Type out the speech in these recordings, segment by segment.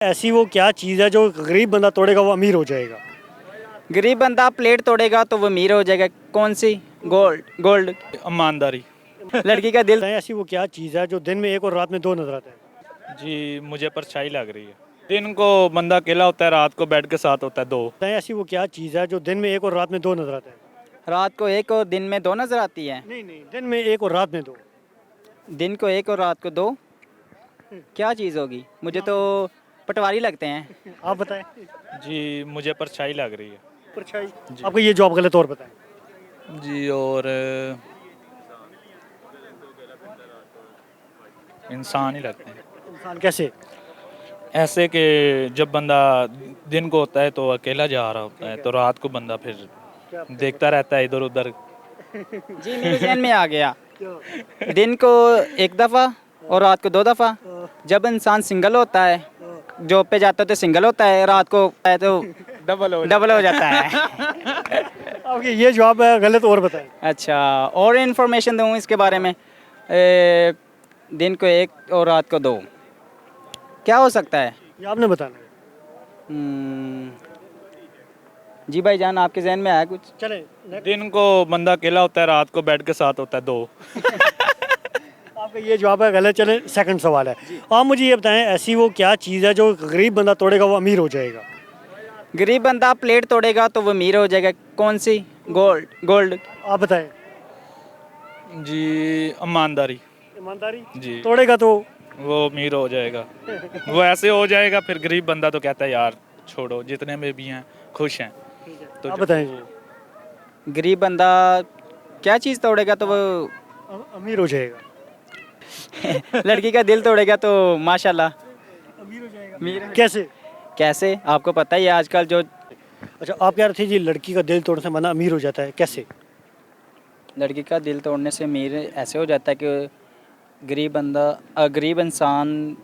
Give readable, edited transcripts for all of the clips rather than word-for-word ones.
ऐसी वो क्या चीज़ है जो गरीब बंदा तोड़ेगा वो अमीर हो जाएगा। गरीब बंदा प्लेट तोड़ेगा तो वो अमीर हो जाएगा। कौन सी? गोल्ड। गोल्ड। ईमानदारी। लड़की का दिल। ऐसी वो क्या चीज़ है जो दिन में एक और रात में दो नजर आता है। जी मुझे परछाई लग रही है। दिन को बंदा अकेला होता है, रात को बेड के साथ होता है दो। ऐसी वो क्या चीज़ है जो दिन में एक और रात में दो नजर आता है। रात को एक और दिन में दो नजर आती है। नहीं नहीं, दिन में एक और रात में दो। दिन को एक और रात को दो। क्या चीज़ होगी? मुझे तो पटवारी लगते हैं। आप बताएं। जी मुझे परछाई लग रही है। परछाई। आपको ये जवाब गलत और बताएं। जी और इंसान ही लगते हैं। इंसान कैसे? ऐसे कि जब बंदा दिन को होता है तो अकेला जा रहा होता है, तो रात को बंदा फिर देखता रहता है इधर उधर। जी मेरे जहन में आ गया। दिन को एक दफ़ा और रात को दो दफ़ा। जब इंसान सिंगल होता है, जॉब पे जाता है तो सिंगल होता है, रात को है तो डबल हो जाता है। आपके ये जवाब है गलत और बताएं। अच्छा, और इन्फॉर्मेशन दूँ इसके बारे में? दिन को एक और रात को दो। क्या हो सकता है? ये आपने बताना है। हम्म, जी भाई जान, आपके जहन में आया कुछ? चलें। दिन को बंदा अकेला होता है, रात को बेड के साथ होता है दो। आपका ये जवाब है गलत। चलें, सेकंड सवाल है। आप मुझे ये बताएं, ऐसी वो क्या चीज़ है जो गरीब बंदा तोड़ेगा वो अमीर हो जाएगा। गरीब बंदा प्लेट तोड़ेगा तो वो अमीर हो जाएगा। कौन सी? गोल्ड। गोल्ड। आप बताएं। जी ईमानदारी। ईमानदारी। जी तोड़ेगा तो वो अमीर हो जाएगा। वो ऐसे हो जाएगा, फिर गरीब बंदा तो कहता है यार छोड़ो, जितने में भी हैं खुश हैं। तो आप बताएं। गरीब बंदा क्या चीज़ तोड़ेगा तो वो अमीर हो जाएगा। लड़की का दिल तोड़ेगा तो माशाल्लाह अमीर हो जाएगा। अमीर। कैसे? कैसे? आपको पता ही है आजकल जो अच्छा, आप कह रहे थे जी लड़की का दिल तोड़ने से बंदा अमीर हो जाता है, कैसे? लड़की का दिल तोड़ने से अमीर ऐसे हो जाता है कि गरीब इंसान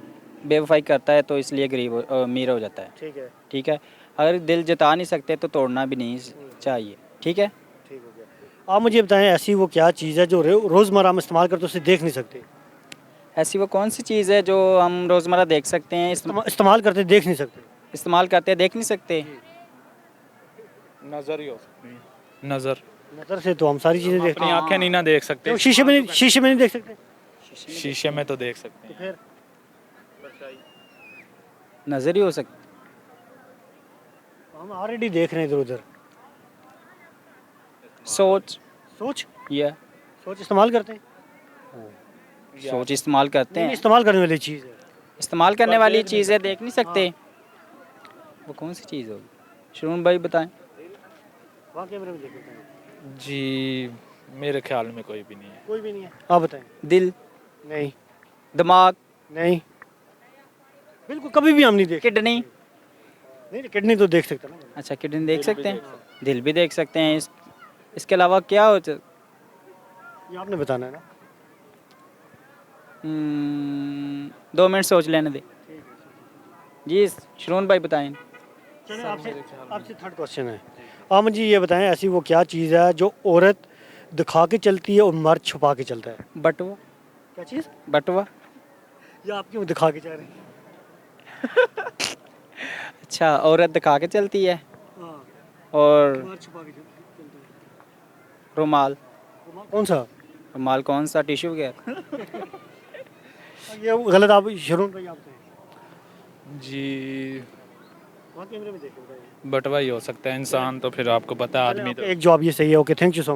बेवफाई करता है तो इसलिए अमीर हो जाता है। ठीक है। ठीक है। अगर दिल जता नहीं सकते तो तोड़ना भी नहीं चाहिए। ठीक है। ठीक हो गया। आप मुझे बताएं, ऐसी वो क्या चीज़ है जो रोज़मर्रा हम इस्तेमाल करते उसे देख नहीं सकते। ऐसी वो कौन सी चीज़ है जो हम रोज़मर्रा देख सकते हैं, इस्तेमाल करते देख नहीं सकते। इस्तेमाल करते देख नहीं सकते? नजर ही हो सकती है। नजर। नज़र से तो हम सारी चीज़ें देखते अपनी आंखें नहीं ना देख सकते। हैं। शीशे में नहीं देख सकते। शीशे में तो देख सकते हैं। फिर नज़र ही हो सकती। हम ऑलरेडी देख रहे हैं इधर उधर। सोच। सोच। या सोच इस्तेमाल करते हैं। सोच इस्तेमाल करते नहीं, हैं। इस्तेमाल करने वाली चीज़ है। इस्तेमाल करने वाली चीज़ है, देख नहीं सकते। वो कौन सी चीज़ होगी? शुरून भाई बताएं। वहाँ कैमरे में देख लेते हैं। जी मेरे ख्याल में कोई भी नहीं है। कोई भी नहीं है। आप बताएं। दिल। नहीं। दिमाग। नहीं, बिल्कुल कभी भी हम नहीं देख। किडनी। नहीं, किडनी तो देख सकते हैं ना। अच्छा, किडनी देख सकते हैं, दिल भी देख सकते हैं। इसके अलावा क्या हो ये आपने बताना है ना। 2 मिनट सोच लेने दे। जी शुरून भाई बताएं। चलिए, आपसे थर्ड क्वेश्चन है। आप मुझे ये बताएं, ऐसी वो क्या चीज़ है जो औरत दिखा के चलती है और मर्द छुपा के चलता है। बटुआ। क्या चीज़? बटुआ। ये आप क्यों दिखा के जा रहे हैं? अच्छा, औरत दिखा के चलती है हाँ, और मर्द छुपा के चलता है। रुमाल। कौन सा? रुमाल कौन सा? टिश्यू वगैरह। ये गलत। आप शुरू भाई आप बताएं। जी वहाँ कैमरे में देखें। बटवा ही हो सकता है। इंसान तो फिर आपको पता है आदमी तो। एक जवाब ये सही है। Okay, thank you so much.